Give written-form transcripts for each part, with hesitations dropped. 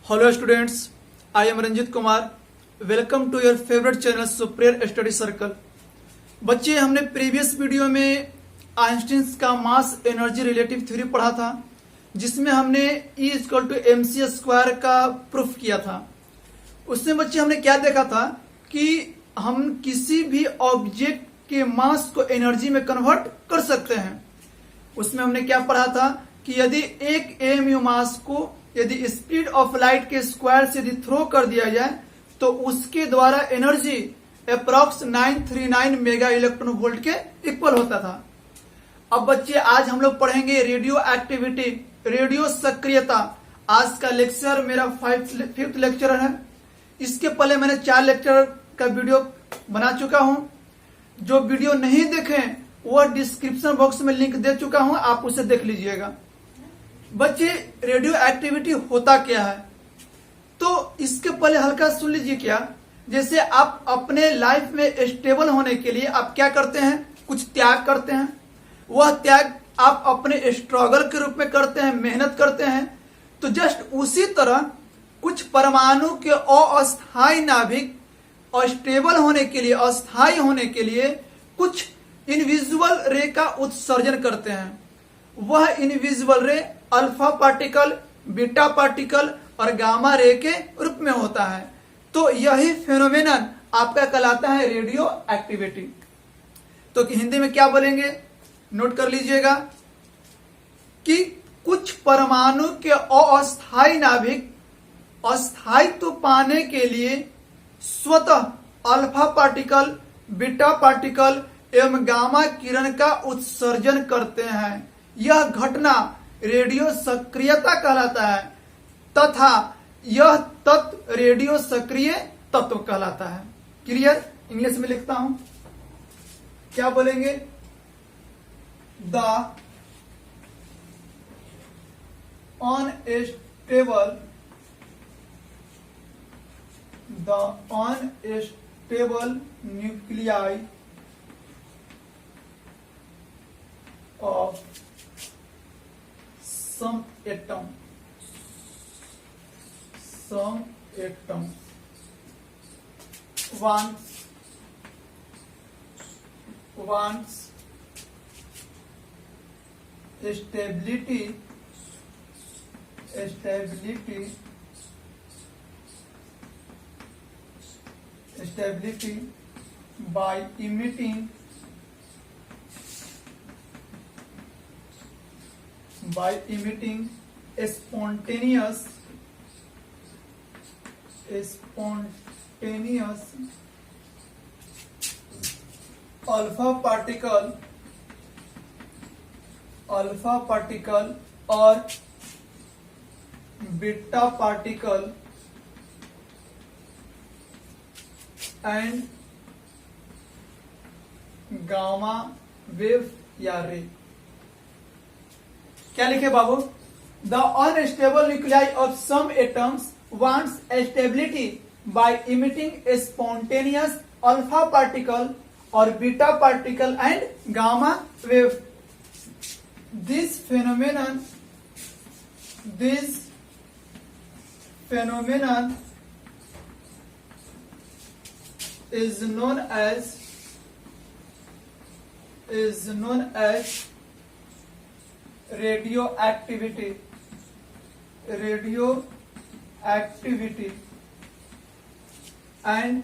Hello students, I am Ranjit Kumar. Welcome to your favorite channel superior study circle. बच्चे, हमने previous video में Einstein का mass energy relative theory पढ़ा था, जिसमें हमने E=mc² का प्रूफ किया था। उसमें बच्चे हमने क्या देखा था कि हम किसी भी ऑब्जेक्ट के मास को एनर्जी में कन्वर्ट कर सकते हैं। उसमें हमने क्या पढ़ा था कि यदि एक एमयू मास को यदि स्पीड ऑफ लाइट के स्क्वायर से यदि थ्रो कर दिया जाए तो उसके द्वारा energy approx 939 mega electron volt के इक्वल होता था। अब बच्चे, आज हम लोग पढ़ेंगे रेडियो एक्टिविटी, रेडियो सक्रियता। आज का लेक्चर मेरा फिफ्थ लेक्चर है। इसके पहले मैंने 4 लेक्चर का वीडियो बना चुका हूं। जो वीडियो नहीं देखे वो डिस्क्रिप्शन बॉक्स में लिंक दे चुका हूं, आप उसे देख लीजिएगा। बच्चे, रेडियो एक्टिविटी होता क्या है? तो इसके पहले हल्का सुन लीजिए। क्या, जैसे आप अपने लाइफ में स्टेबल होने के लिए आप क्या करते हैं? कुछ त्याग करते हैं। वह त्याग आप अपने स्ट्रगल के रूप में करते हैं, मेहनत करते हैं। तो जस्ट उसी तरह कुछ परमाणु के अस्थायी नाभिक स्टेबल होने के लिए, अस्थायी होने के लिए कुछ इनविजिबल रे का उत्सर्जन करते हैं। वह इनविजिबल रे अल्फा पार्टिकल, बीटा पार्टिकल और गामा रे के रूप में होता है। तो यही फेनोमेनन आपका कहलाता है रेडियो एक्टिविटी। तो हिंदी में क्या बोलेंगे, नोट कर लीजिएगा कि कुछ परमाणु के अस्थायी नाभिक अस्थायित्व पाने के लिए स्वतः अल्फा पार्टिकल, बीटा पार्टिकल एवं गामा किरण का उत्सर्जन करते हैं। यह घटना रेडियो सक्रियता कहलाता है तथा यह तत्व रेडियो सक्रिय तत्व कहलाता है। क्लियर? इंग्लिश में लिखता हूं, क्या बोलेंगे? The unstable nuclei of some atom wants stability by emitting spontaneous alpha particle or beta particle and gamma wave या रे। क्या लिखे बाबू? The unstable nuclei of some atoms wants stability by emitting a spontaneous alpha particle और beta particle and gamma wave. This phenomenon is known as radioactivity and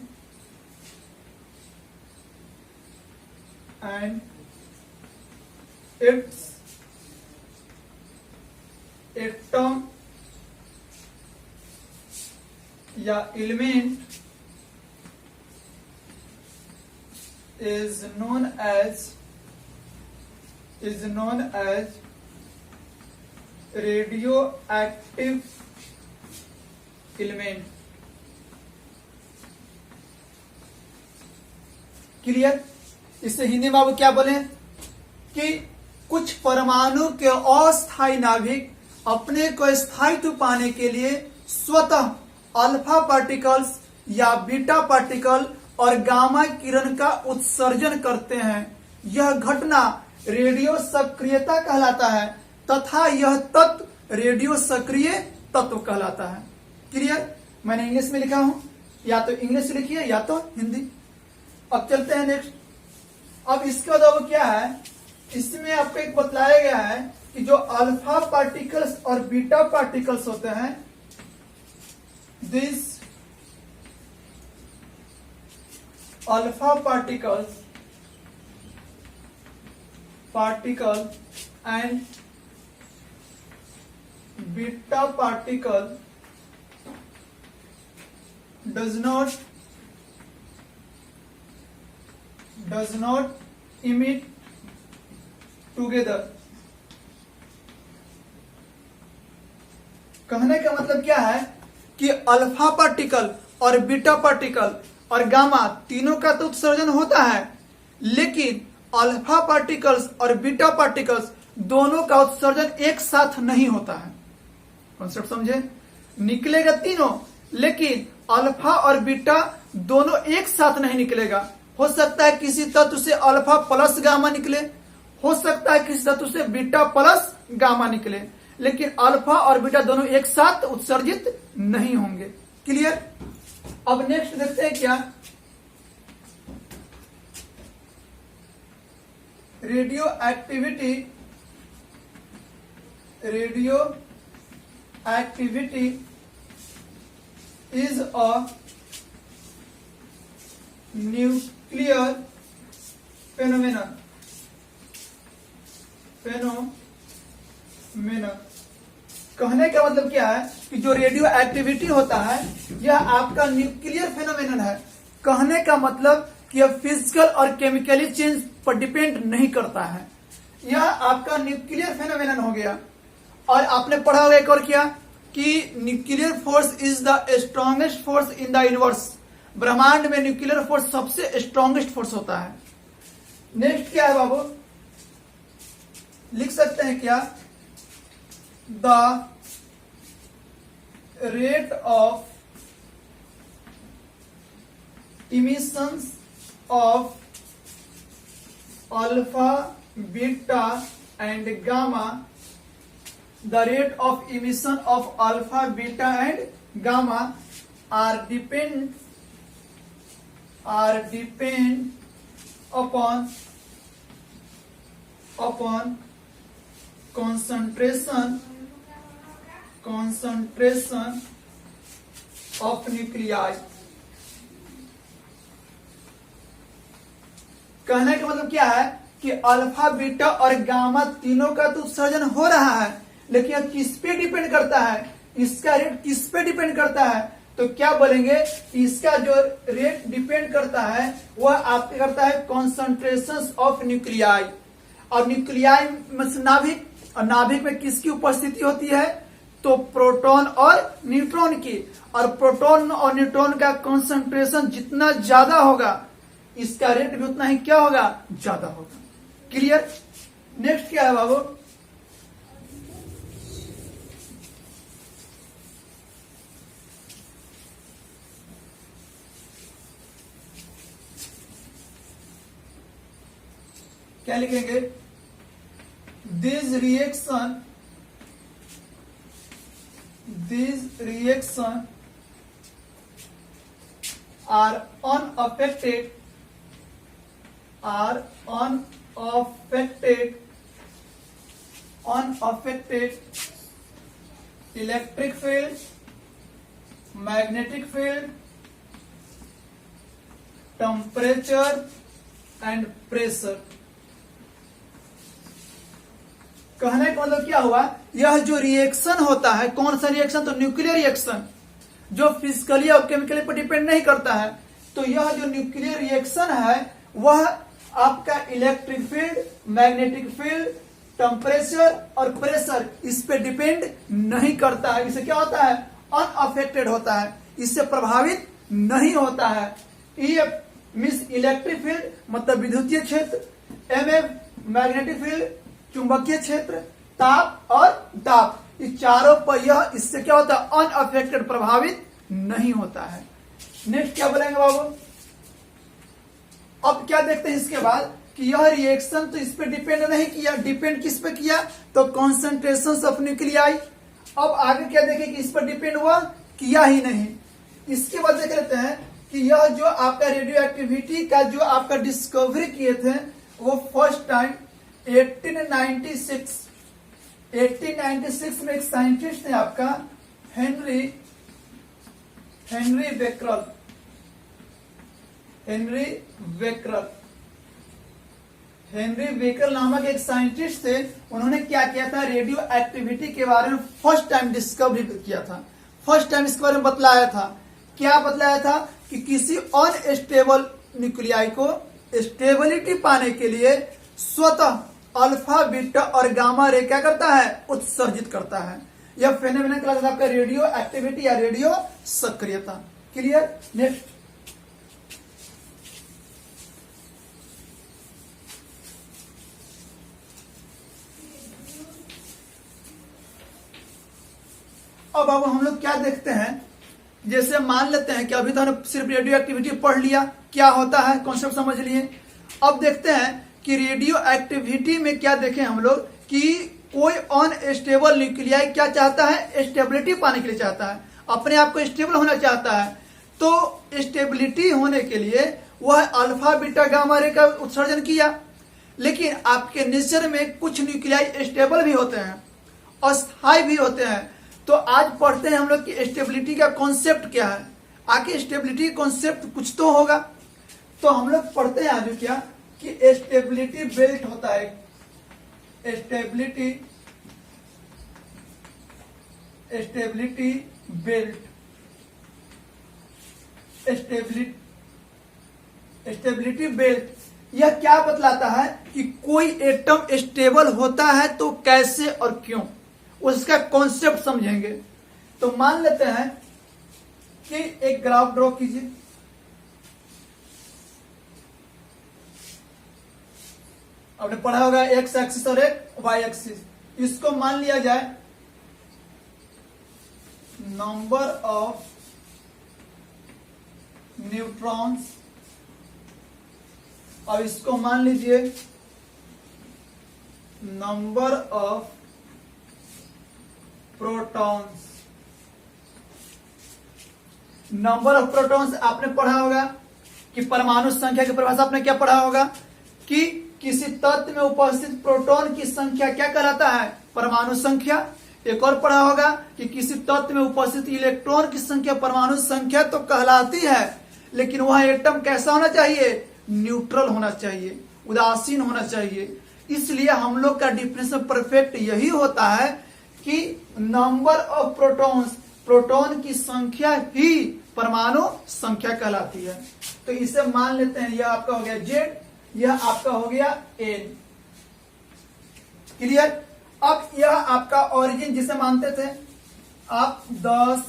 its atom या element is known as radioactive element। Clear? इससे हिंदी में आप क्या बोले कि कुछ परमाणु के अस्थायी नाभिक अपने को स्थायित्व पाने के लिए स्वतः अल्फा पार्टिकल्स या बीटा पार्टिकल और गामा किरण का उत्सर्जन करते हैं। यह घटना रेडियो सक्रियता कहलाता है तथा यह तत्व रेडियो सक्रिय तत्व कहलाता है। क्लियर? मैंने इंग्लिश में लिखा हूं, या तो इंग्लिश लिखिए या तो हिंदी। अब चलते हैं नेक्स्ट। अब इसके बाद अब क्या है, इसमें आपको एक बतलाया गया है कि जो अल्फा पार्टिकल्स और बीटा पार्टिकल्स होते हैं, this alpha particle and beta particle does not emit together। कहने का मतलब क्या है कि अल्फा पार्टिकल और बीटा पार्टिकल और गामा तीनों का तो उत्सर्जन होता है, लेकिन अल्फा पार्टिकल्स और बीटा पार्टिकल्स दोनों का उत्सर्जन एक साथ नहीं होता है। कॉन्सेप्ट समझे? निकलेगा तीनों, लेकिन अल्फा और बीटा दोनों एक साथ नहीं निकलेगा। हो सकता है किसी तत्व से अल्फा प्लस गामा निकले, हो सकता है किसी तत्व से बीटा प्लस गामा निकले, लेकिन अल्फा और बीटा दोनों एक साथ उत्सर्जित नहीं होंगे। क्लियर? अब नेक्स्ट देखते हैं क्या, radio activity is a nuclear phenomenon. कहने का मतलब क्या है कि जो रेडियो एक्टिविटी होता है यह आपका न्यूक्लियर फेनोमेनन है। कहने का मतलब कि यह फिजिकल और केमिकली चेंज पर डिपेंड नहीं करता है, यह आपका न्यूक्लियर फेनोमेनन हो गया। और आपने पढ़ा होगा एक और क्या कि nuclear force is the strongest force in the universe. ब्रह्मांड में न्यूक्लियर फोर्स सबसे स्ट्रॉन्गेस्ट फोर्स होता है। नेक्स्ट क्या है बाबू, लिख सकते हैं क्या, the rate of emissions of alpha, beta and gamma, the rate of emission of alpha, beta and gamma are depend upon concentration of nuclei। कहने का मतलब क्या है कि अल्फा, बीटा और गामा तीनों का तो उत्सर्जन हो रहा है, लेकिन यह किस पे डिपेंड करता है, इसका रेट किस पे डिपेंड करता है? तो क्या बोलेंगे, इसका जो रेट डिपेंड करता है वह आपके करता है कॉन्सेंट्रेशन ऑफ न्यूक्लियाई। और न्यूक्लियाई में नाभिक, और नाभिक में किसकी उपस्थिति होती है? तो प्रोटॉन और न्यूट्रॉन की। और प्रोटॉन और न्यूट्रॉन का कॉन्सेंट्रेशन जितना ज्यादा होगा इसका रेट भी उतना ही क्या होगा, ज्यादा होगा। क्लियर? नेक्स्ट क्या है बाबू, क्या लिखेंगे, this reaction are unaffected electric field, magnetic field, temperature and pressure। कहने का मतलब क्या हुआ, यह जो रिएक्शन होता है, कौन सा रिएक्शन? तो न्यूक्लियर रिएक्शन, जो फिजिकली और केमिकली पर डिपेंड नहीं करता है। तो यह जो न्यूक्लियर रिएक्शन है वह आपका electric field, magnetic field, temperature और प्रेशर इस पे डिपेंड नहीं करता है। इससे क्या होता है, अनअफेक्टेड होता है, इससे प्रभावित नहीं होता है। ईएफ मींस इलेक्ट्रिक फील्ड मतलब विद्युतीय क्षेत्र, एमएफ मैग्नेटिक फील्ड चुंबकीय क्षेत्र, ताप और दाब, इस चारों पर यह इससे क्या होता है, अनअफेक्टेड प्रभावित नहीं होता है। नेक्स्ट क्या बोलेंगे बाबू, अब क्या देखते हैं इसके बाद कि यह रिएक्शन तो इस पे डिपेंड नहीं किया, डिपेंड किस पे किया, तो कॉन्सेंट्रेशन ऑफ न्यूक्लियाई। अब आगे क्या देखें कि इस पर डिपेंड हुआ किया ही नहीं। इसके बाद देख लेते हैं कि यह जो आपका रेडियो एक्टिविटी का जो आपका डिस्कवरी किए थे वो फर्स्ट टाइम 1896 में एक साइंटिस्ट थे आपका हेनरी बेकरल नामक एक साइंटिस्ट थे। उन्होंने क्या किया था, रेडियो एक्टिविटी के बारे में फर्स्ट टाइम डिस्कवरी किया था, फर्स्ट टाइम इसके बारे में बतलाया था। क्या बतलाया था कि किसी अनस्टेबल न्यूक्लियाई को स्टेबिलिटी पाने के लिए स्वतः अल्फा, बीटा और गामा रे क्या करता है, उत्सर्जित करता है। यह फेनोमेनन कहलाता है आपका रेडियो एक्टिविटी या रेडियो सक्रियता। क्लियर। नेक्स्ट, अब हम लोग क्या देखते हैं, जैसे मान लेते हैं कि अभी तो हमने सिर्फ रेडियो एक्टिविटी पढ़ लिया, क्या होता है कॉन्सेप्ट समझ लिए। अब देखते हैं कि रेडियो एक्टिविटी में क्या देखें हम लोग कि कोई अनस्टेबल न्यूक्लियाई क्या चाहता है, स्टेबिलिटी पाने के लिए चाहता है, अपने आप को स्टेबल होना चाहता है। तो स्टेबिलिटी होने के लिए वह अल्फा, बीटा, गामा रे का उत्सर्जन किया। लेकिन आपके नेचर में कुछ न्यूक्लियाई स्टेबल भी होते हैं, अस्थायी भी होते हैं। तो आज पढ़ते हैं हम लोग कि स्टेबिलिटी का कॉन्सेप्ट क्या है। आगे स्टेबिलिटी कॉन्सेप्ट कुछ तो होगा। तो हम लोग पढ़ते हैं आज क्या कि स्टेबिलिटी बेल्ट होता है, स्टेबिलिटी बेल्ट, स्टेबिलिटी बेल्ट यह क्या बतलाता है कि कोई एटम स्टेबल होता है तो कैसे और क्यों, उसका कॉन्सेप्ट समझेंगे। तो मान लेते हैं कि एक ग्राफ ड्रॉ कीजिए। आपने पढ़ा होगा एक्स एक्सिस और एक वाई एक्सिस। इसको मान लिया जाए नंबर ऑफ न्यूट्रॉन्स और इसको मान लीजिए number of protons. Number of protons आपने पढ़ा होगा कि परमाणु संख्या की परिभाषा आपने क्या पढ़ा होगा कि किसी तत्व में उपस्थित प्रोटॉन की संख्या क्या कहलाता है, परमाणु संख्या। एक और पढ़ा होगा कि किसी तत्व में उपस्थित इलेक्ट्रॉन की संख्या परमाणु संख्या तो कहलाती है, लेकिन वह एटम कैसा होना चाहिए, न्यूट्रल होना चाहिए, उदासीन होना चाहिए। इसलिए हम लोग का डिफिनेशन परफेक्ट यही होता है कि नंबर ऑफ प्रोटॉन्स, प्रोटॉन की संख्या ही परमाणु संख्या कहलाती है। तो इसे मान लेते हैं, यह आपका हो गया जेड, यह आपका हो गया एन। क्लियर। अब यह आपका ओरिजिन जिसे मानते थे आप 10,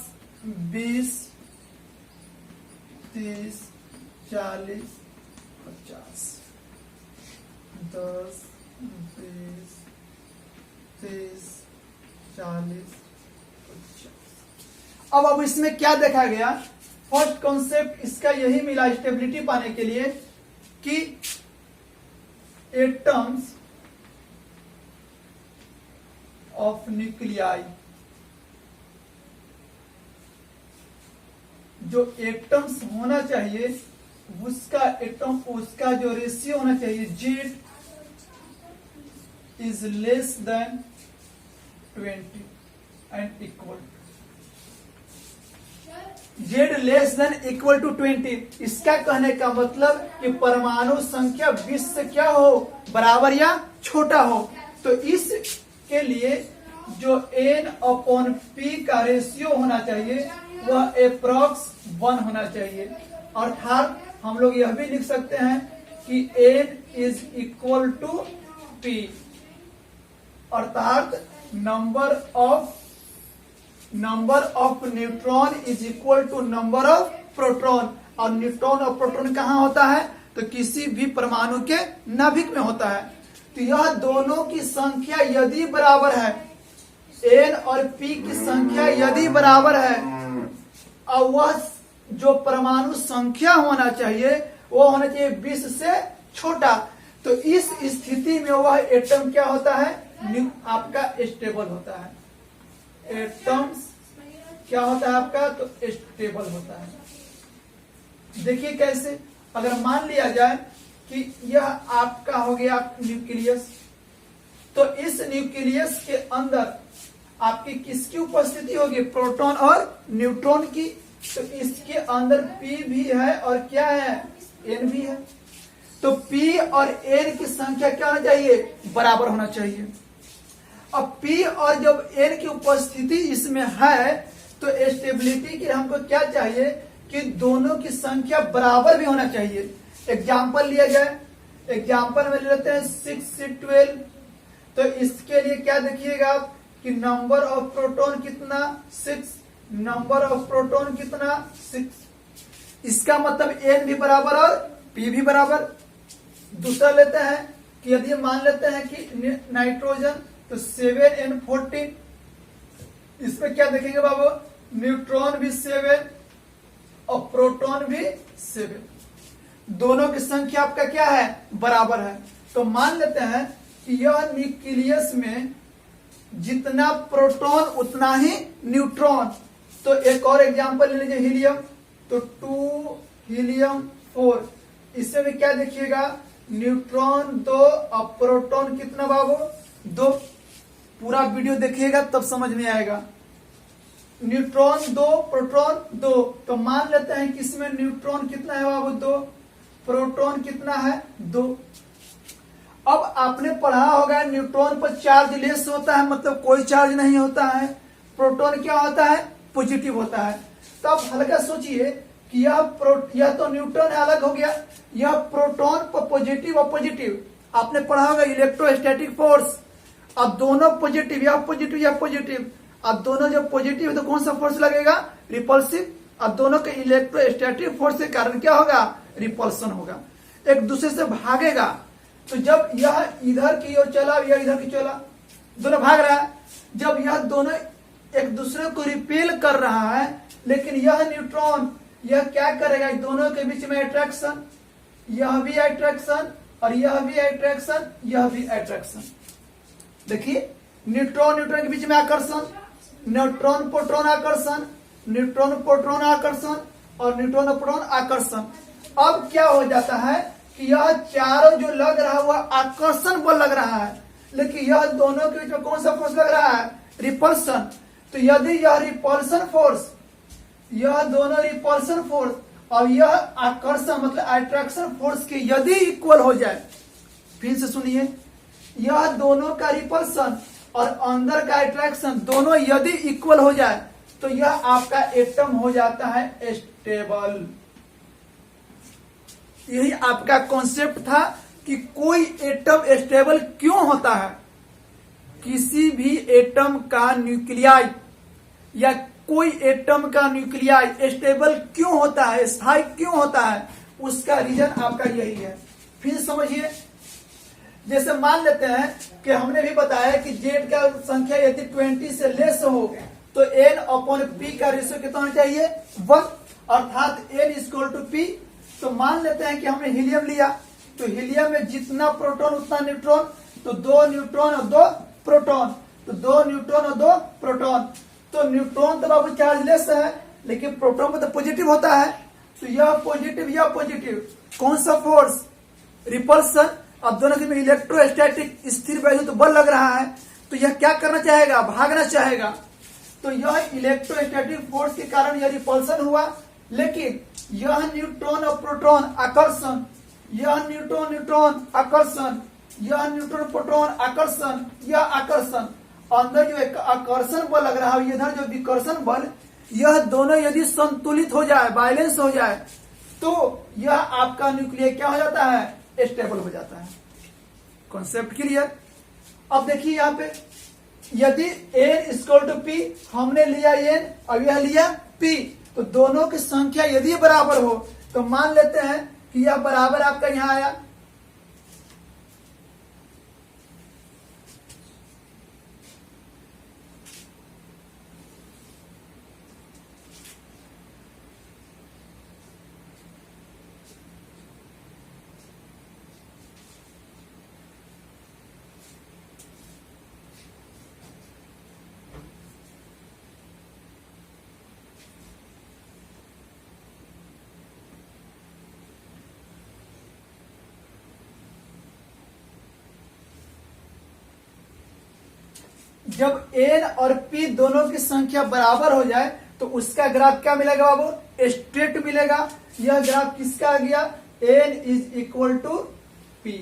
20, 30, 40, 50, 10, 20, 30, 40, 50। अब इसमें क्या देखा गया, फर्स्ट कॉन्सेप्ट इसका यही मिला स्टेबिलिटी पाने के लिए कि एटम्स ऑफ न्यूक्लियाई, जो एटम्स होना चाहिए उसका जो रेशियो होना चाहिए Z is less than 20 and equal, Z less than equal to 20। इसका कहने का मतलब कि परमाणु संख्या 20 से क्या हो, बराबर या छोटा हो। तो इसके लिए जो n अपॉन p का रेशियो होना चाहिए वह अप्रॉक्स 1 होना चाहिए। अर्थात हम लोग यह भी लिख सकते हैं कि n is equal to p, अर्थात number of neutron is equal to number of proton. और न्यूट्रॉन और प्रोटॉन कहां होता है, तो किसी भी परमाणु के नाभिक में होता है। तो यह दोनों की संख्या यदि बराबर है, n और p की संख्या यदि बराबर है, और वह जो परमाणु संख्या होना चाहिए वो होना चाहिए 20 से छोटा, तो इस स्थिति में वह एटम क्या होता है, आपका स्टेबल होता है। एटम्स क्या होता है आपका, तो स्टेबल होता है। देखिए कैसे, अगर मान लिया जाए कि यह आपका हो गया न्यूक्लियस, तो इस न्यूक्लियस के अंदर आपकी किसकी उपस्थिति होगी, प्रोटॉन और न्यूट्रॉन की। तो इसके अंदर P भी है और क्या है, N भी है। तो P और N की संख्या क्या होना चाहिए, बराबर होना चाहिए। अब P और जब N की उपस्थिति इसमें है तो स्टेबिलिटी के हमको क्या चाहिए कि दोनों की संख्या बराबर भी होना चाहिए। एग्जाम्पल लिया जाए, एग्जाम्पल में ले लेते हैं 6 से 12। तो इसके लिए क्या देखिएगा आप कि नंबर ऑफ प्रोटॉन कितना, 6, नंबर ऑफ प्रोटॉन कितना, 6। इसका मतलब N भी बराबर और P भी बराबर। दूसरा लेते हैं कि यदि मान लेते हैं कि नाइट्रोजन, तो 7N14। इसमें क्या देखेंगे बाबू, न्यूट्रॉन भी 7 और प्रोटॉन भी 7, दोनों की संख्या आपका क्या है, बराबर है। तो मान लेते हैं कि यह न्यूक्लियस में जितना प्रोटॉन उतना ही न्यूट्रॉन। तो एक और एग्जांपल ले लीजिए, हीलियम, तो 2 हीलियम 4। इससे भी क्या देखिएगा, न्यूट्रॉन 2 और प्रोटॉन कितना बाबू, 2। पूरा वीडियो देखिएगा तब समझ में आएगा। Neutron 2 proton 2। तो मान लेते हैं कि इसमें न्यूट्रॉन कितना है बाबू, 2, प्रोटॉन कितना है, 2। अब आपने पढ़ा होगा न्यूट्रॉन पर चार्ज लेस होता है, मतलब कोई चार्ज नहीं होता है। प्रोटॉन क्या होता है, पॉजिटिव होता है। तो आप हल्का सोचिए कि यह तो न्यूट्रॉन अलग हो गया, यह प्रोटॉन पर पॉजिटिव और पॉजिटिव। आपने पढ़ा होगा इलेक्ट्रोस्टैटिक फोर्स। अब दोनों पॉजिटिव, यह पॉजिटिव यह पॉजिटिव, अब दोनों जब पॉजिटिव है तो कौन सा फोर्स लगेगा, रिपल्सिव। अब दोनों के इलेक्ट्रोस्टैटिक फोर्स के कारण क्या होगा, रिपल्सन होगा, एक दूसरे से भागेगा। तो जब यह इधर की ओर चला, यह इधर की चला, दोनों भाग रहा है। जब यह दोनों एक दूसरे को रिपेल कर रहा है, लेकिन यह न्यूट्रॉन यह क्या करेगा, दोनों के बीच में अट्रैक्शन, यह भी अट्रैक्शन और यह भी अट्रैक्शन, यह भी अट्रैक्शन। देखिए न्यूट्रॉन न्यूट्रॉन के बीच में आकर्षण, न्यूट्रॉन प्रोटॉन आकर्षण, न्यूट्रॉन प्रोटॉन आकर्षण और न्यूट्रॉन प्रोटॉन आकर्षण। अब क्या हो जाता है कि यह चारों जो लग रहा है वह आकर्षण बल लग रहा है, लेकिन यह दोनों के बीच में कौन सा फोर्स लग रहा है, रिपल्सन। तो यदि यह रिपल्सन फोर्स, यह दोनों रिपल्सन फोर्स और यह आकर्षण मतलब अट्रैक्शन फोर्स के यदि इक्वल हो जाए, फिर से सुनिए, यह दोनों का रिपल्सन और अंदर का अट्रैक्शन दोनों यदि इक्वल हो जाए तो यह आपका एटम हो जाता है स्टेबल। यही आपका कॉन्सेप्ट था कि कोई एटम स्टेबल क्यों होता है। किसी भी एटम का न्यूक्लियाई या कोई एटम का न्यूक्लियाई स्टेबल क्यों होता है, स्थायी क्यों होता है, उसका रीजन आपका यही है। फिर समझिए, जैसे मान लेते हैं कि हमने भी बताया कि जेड का संख्या यदि 20 से लेस हो तो N/P का रेशियो कितना होना चाहिए, 1, अर्थात N=P। तो मान लेते हैं कि हमने हीलियम लिया, तो हीलियम में जितना प्रोटॉन उतना न्यूट्रॉन, तो 2 न्यूट्रॉन और 2 प्रोटॉन, तो 2 न्यूट्रॉन और 2 प्रोटॉन। तो न्यूट्रॉन तो बाबू चार्जलेस है, लेकिन प्रोटॉन में तो पॉजिटिव होता है। तो यह पॉजिटिव, कौन सा फोर्स, रिपल्सन। अब दोनों के में इलेक्ट्रोस्टैटिक स्थिर वैल्यू तो बल लग रहा है, तो यह क्या करना चाहेगा, भागना चाहेगा। तो यह इलेक्ट्रोस्टैटिक फोर्स के कारण यह रिपल्सन हुआ, लेकिन यह न्यूट्रॉन और प्रोटॉन आकर्षण, यह न्यूट्रॉन आकर्षण, यह न्यूट्रॉन प्रोटॉन आकर्षण, यह आकर्षण। अंदर जो एक आकर्षण बल लग रहा है, इधर जो विकर्षण बल, यह दोनों यदि संतुलित हो जाए, बैलेंस हो जाए, तो यह आपका न्यूक्लियर क्या हो जाता है, स्टेबल हो जाता है। Concept clear. अब देखिए यहाँ पे यदि N=P, हमने लिया N और यह लिया P, तो दोनों की संख्या यदि बराबर हो तो मान लेते हैं कि यह बराबर आपका यहां आया, जब n और p दोनों की संख्या बराबर हो जाए तो उसका ग्राफ क्या मिलेगा बाबू? स्ट्रेट मिलेगा। यह ग्राफ किसका आ गया? n is equal to p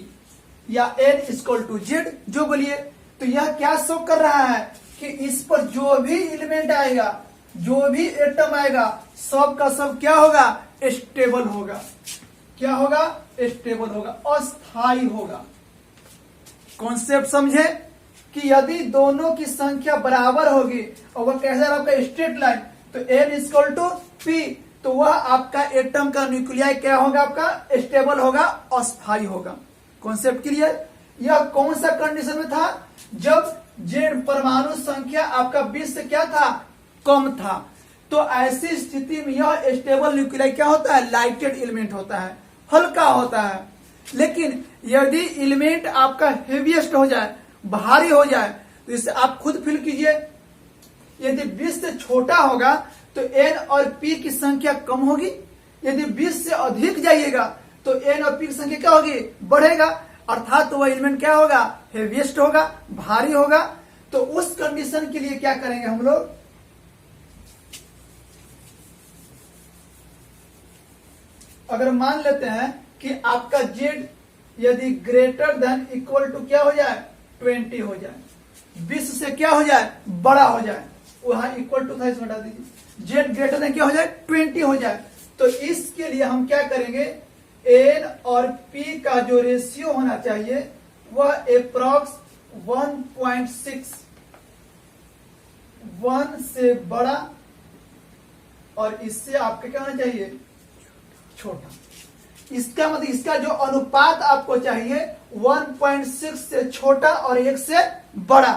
या n इक्वल टू z, जो बोलिए। तो यह क्या शो कर रहा है कि इस पर जो भी एलिमेंट आएगा, जो भी एटम आएगा, सब का सब क्या होगा? स्टेबल होगा। क्या होगा? स्टेबल होगा, अस्थाई होगा। कॉन्सेप्ट समझे कि यदि दोनों की संख्या बराबर होगी और वह कैसा आपका स्ट्रेट लाइन, तो n इक्वल टू p, तो वह आपका एटम का न्यूक्लियाई क्या होगा? आपका स्टेबल होगा, अस्थाई होगा। Concept clear? यह कौन सा कंडीशन में था? जब z परमाणु संख्या आपका 20 से क्या था? कम था। तो ऐसी स्थिति में यह स्टेबल न्यूक्लियाई क्या होता है? लाइटेड एलिमेंट होता है, हल्का होता है। लेकिन यदि एलिमेंट आपका हेवीएस्ट हो जाए, भारी हो जाए, तो इसे आप खुद फील कीजिए। यदि 20 से छोटा होगा तो n और p की संख्या कम होगी। यदि 20 से अधिक जाइएगा तो n और p की संख्या क्या होगी? बढ़ेगा। अर्थात वह एलिमेंट क्या होगा? हेवीएस्ट होगा, भारी होगा। तो उस कंडीशन के लिए क्या करेंगे हम लोग? अगर मान लेते हैं कि आपका z यदि ग्रेटर देन इक्वल टू क्या हो जाए? 20 हो जाए, 20 से क्या हो जाए? बड़ा हो जाए। वहां इक्वल टू था, इसमें हटा दीजिए। z ग्रेटर देन क्या हो जाए? 20 हो जाए। तो इसके लिए हम क्या करेंगे? n और p का जो रेशियो होना चाहिए वह अप्रॉक्स 1.6, 1 से बड़ा और इससे आपका क्या होना चाहिए? छोटा। इसका मतलब इसका जो अनुपात आपको चाहिए 1.6 से छोटा और 1 से बड़ा।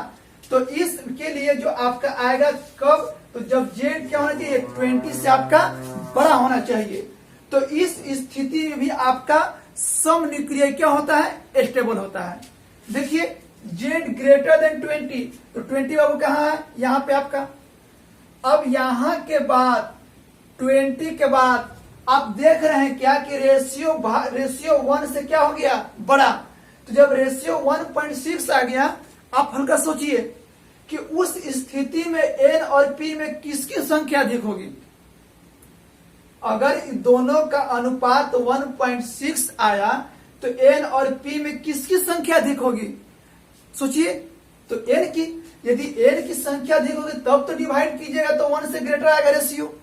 तो इसके लिए जो आपका आएगा कब? तो जब z क्या होना चाहिए? 20 से आपका बड़ा होना चाहिए। तो इस स्थिति में भी आपका सम न्यूक्लियाई क्या होता है? स्टेबल होता है। देखिए z ग्रेटर देन 20, तो 20 बाबू कहाँ है? यहाँ पे आपका। अब यहां के बाद 20 के बाद आप देख रहे हैं क्या कि रेशियो 1 से क्या हो गया? बड़ा। तो जब रेशियो 1.6 आ गया, आप हल्का सोचिए कि उस स्थिति में n और p में किसकी संख्या अधिक होगी? अगर दोनों का अनुपात 1.6 आया तो n और p में किसकी संख्या अधिक होगी? सोचिए। तो n की, यदि n की संख्या अधिक होगी तब तो डिवाइड कीजिएगा तो 1 से ग्रेटर आएगा रेशियो।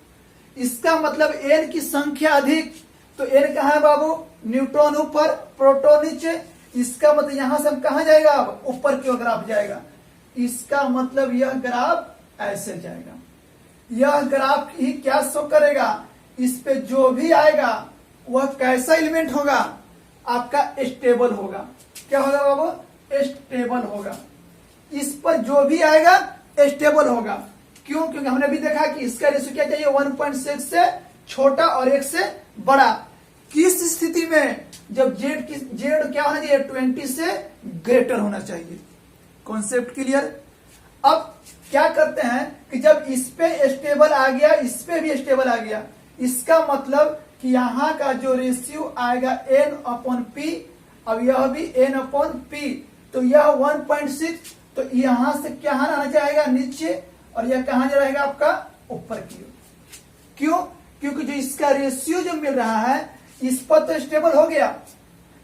इसका मतलब n की संख्या अधिक, तो n कहाँ है बाबू? न्यूट्रॉन ऊपर, प्रोटॉन नीचे। इसका मतलब यहां से हम कहा जाएगा? अब ऊपर की ओर ग्राफ जाएगा। इसका मतलब यह ग्राफ ऐसे जाएगा। यह ग्राफ ही क्या शो करेगा? इस पे जो भी आएगा वह कैसा एलिमेंट होगा? आपका स्टेबल होगा। क्या होगा बाबू? स्टेबल होगा। इस पर जो भी आएगा स्टेबल होगा। क्यों? क्योंकि हमने भी देखा कि इसका रेशियो क्या चाहिए? 1.6 से छोटा और 1 से बड़ा। किस स्थिति में? जब z क्या होना चाहिए? 20 से ग्रेटर होना चाहिए। Concept clear? अब क्या करते हैं कि जब इस पे स्टेबल आ गया, इस पे भी स्टेबल आ गया, इसका मतलब कि यहां का जो रेशियो आएगा n/p, अब यह भी n/p, तो यह 1.6, तो यहां से क्या आना चाहेगा? नीचे, और यह कहां जाएगा? आपका ऊपर की ओर। क्यों? क्योंकि जो इसका रेशियो जो मिल रहा है इस पर तो स्टेबल हो गया,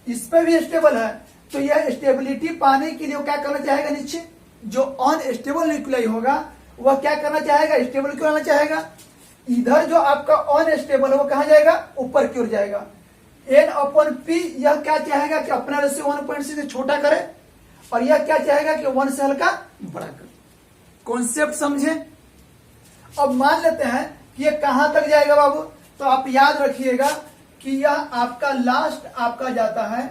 इस पर भी स्टेबल है, तो यह स्टेबिलिटी पाने के लिए क्या करना चाहेगा? नीचे। जो अनस्टेबल न्यूक्लियाई होगा वह क्या करना चाहेगा? स्टेबल क्यों आना चाहेगा? इधर जो आपका अनस्टेबल है वो कहां जाएगा? ऊपर की ओर जाएगा। n/p यह क्या चाहेगा कि अपना रेशियो 1.6 से छोटा करे, और यह क्या चाहेगा कि 1 से हल्का बड़ा करे। कॉन्सेप्ट समझे? अब मान लेते हैं कि यह कहां तक जाएगा बाबू? तो आप याद रखिएगा कि यह आपका लास्ट आपका जाता है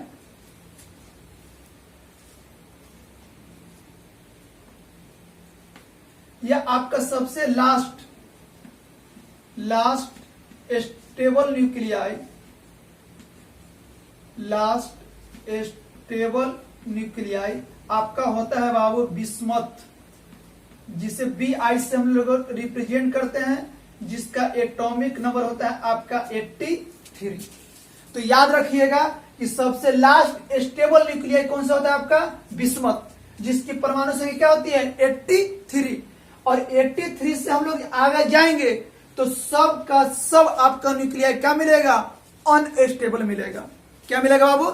यह आपका सबसे लास्ट स्टेबल न्यूक्लियाई आपका होता है बाबू बिस्मथ, जिसे BI से हम लोग रिप्रेजेंट करते हैं, जिसका एटॉमिक नंबर होता है आपका 83। तो याद रखिएगा कि सबसे लास्ट स्टेबल न्यूक्लियाई कौन सा होता है? आपका बिस्मथ। जिसकी परमाणु संख्या क्या होती है 83, और 83 से हम लोग आगे जाएंगे तो सब का सब आपका न्यूक्लियाई क्या मिलेगा, अनस्टेबल मिलेगा। क्या मिलेगा बाबू,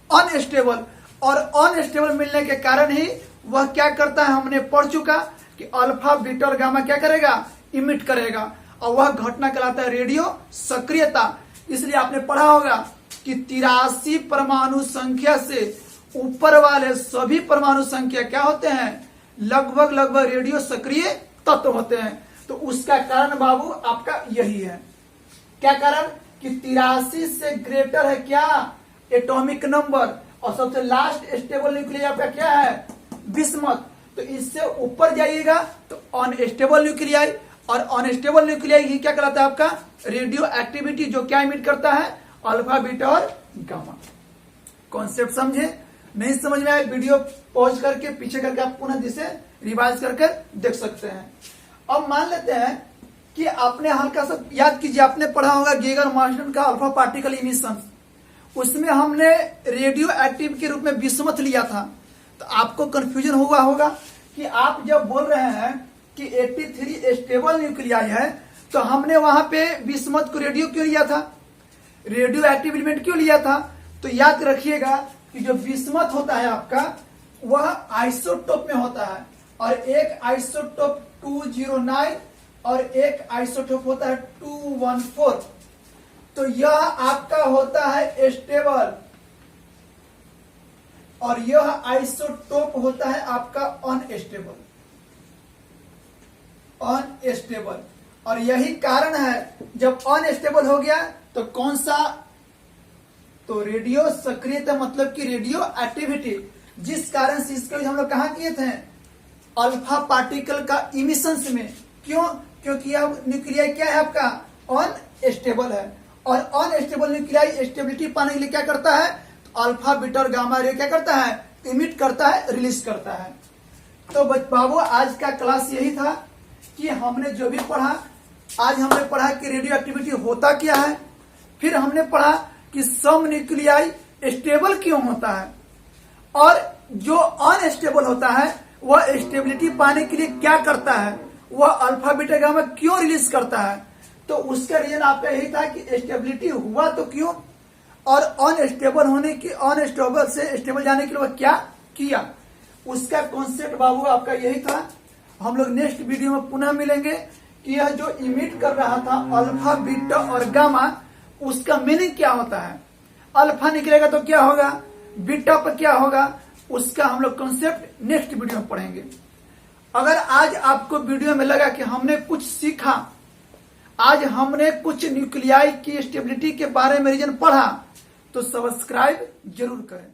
अनस्टेबल। और अनस्टेबल मिलने के कारण ही वह क्या करता है, हमने पढ़ चुका कि अल्फा बीटा और गामा क्या करेगा, इमिट करेगा, और वह घटना कहलाता है रेडियो सक्रियता। इसलिए आपने पढ़ा होगा कि 83 परमाणु संख्या से ऊपर वाले सभी परमाणु संख्या क्या होते हैं, लगभग रेडियो सक्रिय तत्व होते हैं। तो उसका कारण बाबू आपका यही है। क्या कारण कि 83 से ग्रेटर है क्या, एटॉमिक नंबर, और सबसे लास्ट स्टेबल न्यूक्लियाई आपका क्या है, बिस्मथ। तो इससे ऊपर जाइएगा तो अनस्टेबल न्यूक्लियाई, और अनस्टेबल न्यूक्लियाई ही क्या कहलाता है आपका रेडियो एक्टिविटी, जो क्या इमिट करता है, अल्फा बीटा और गामा। कॉन्सेप्ट समझे? नहीं समझ में आए वीडियो पॉज करके पीछे करके आप पुनः जिसे रिवाइज करके देख सकते हैं। अब मान लेते हैं कि आपने हल्का सा याद कीजिए, आपने पढ़ा होगा गेगर मार्शल का अल्फा पार्टिकल इमिशन, उसमें हमने रेडियो एक्टिव के रूप में बिस्मथ लिया था। तो आपको कंफ्यूजन हुआ होगा कि आप जब बोल रहे हैं कि 83 स्टेबल न्यूक्लियाई है, तो हमने वहां पे बिस्मथ को रेडियो क्यों लिया था, रेडियो एक्टिव एलिमेंट क्यों लिया था। तो याद रखिएगा कि जो बिस्मथ होता है आपका वह आइसोटोप में होता है, और एक आइसोटोप 209 और एक आइसोटोप होता है 214। तो यह आपका होता है स्टेबल, और यह आइसोटोप होता है आपका अनस्टेबल। और यही कारण है जब अनस्टेबल हो गया तो कौन सा, तो रेडियो सक्रियता मतलब कि रेडियो एक्टिविटी, जिस कारण से इसको हम लोग कहा किए थे, अल्फा पार्टिकल का इमिशंस में। क्यों? क्योंकि यह न्यूक्लियाई क्या है आपका अनस्टेबल है, और अनस्टेबल न्यूक्लियाई स्टेबिलिटी पाने के लिए क्या करता है, तो अल्फा बीटा और गामा रे क्या करता है, इमिट करता है, रिलीज करता है। तो बाबू आज का क्लास यही था कि हमने जो भी पढ़ा, आज हमने पढ़ा कि रेडियो एक्टिविटी होता क्या है, फिर हमने पढ़ा कि सम न्यूक्लियाई स्टेबल क्यों होता है, और जो अनस्टेबल होता है वह स्टेबिलिटी पाने के लिए क्या करता है, वह अल्फा बीटा गामा क्यों रिलीज करता है। तो उसका रीजन आपका यही था कि स्टेबिलिटी हुआ तो क्यों, और अनस्टेबल होने की, अनस्टेबल से स्टेबल जाने के लिए वह क्या किया। उसका कॉन्सेप्ट बाबू आपका यही था। हम लोग नेक्स्ट वीडियो में पुनः मिलेंगे कि यह जो इमिट कर रहा था अल्फा बीटा और गामा, उसका मीनिंग क्या होता है, अल्फा निकलेगा तो क्या होगा, बीटा पर क्या होगा, उसका हम लोग कॉन्सेप्ट नेक्स्ट वीडियो में पढ़ेंगे। अगर आज आपको वीडियो में लगा कि हमने कुछ सीखा, आज हमने कुछ न्यूक्लियाई की स्टेबिलिटी के बारे में रीजन पढ़ा, तो सब्सक्राइब जरूर करें।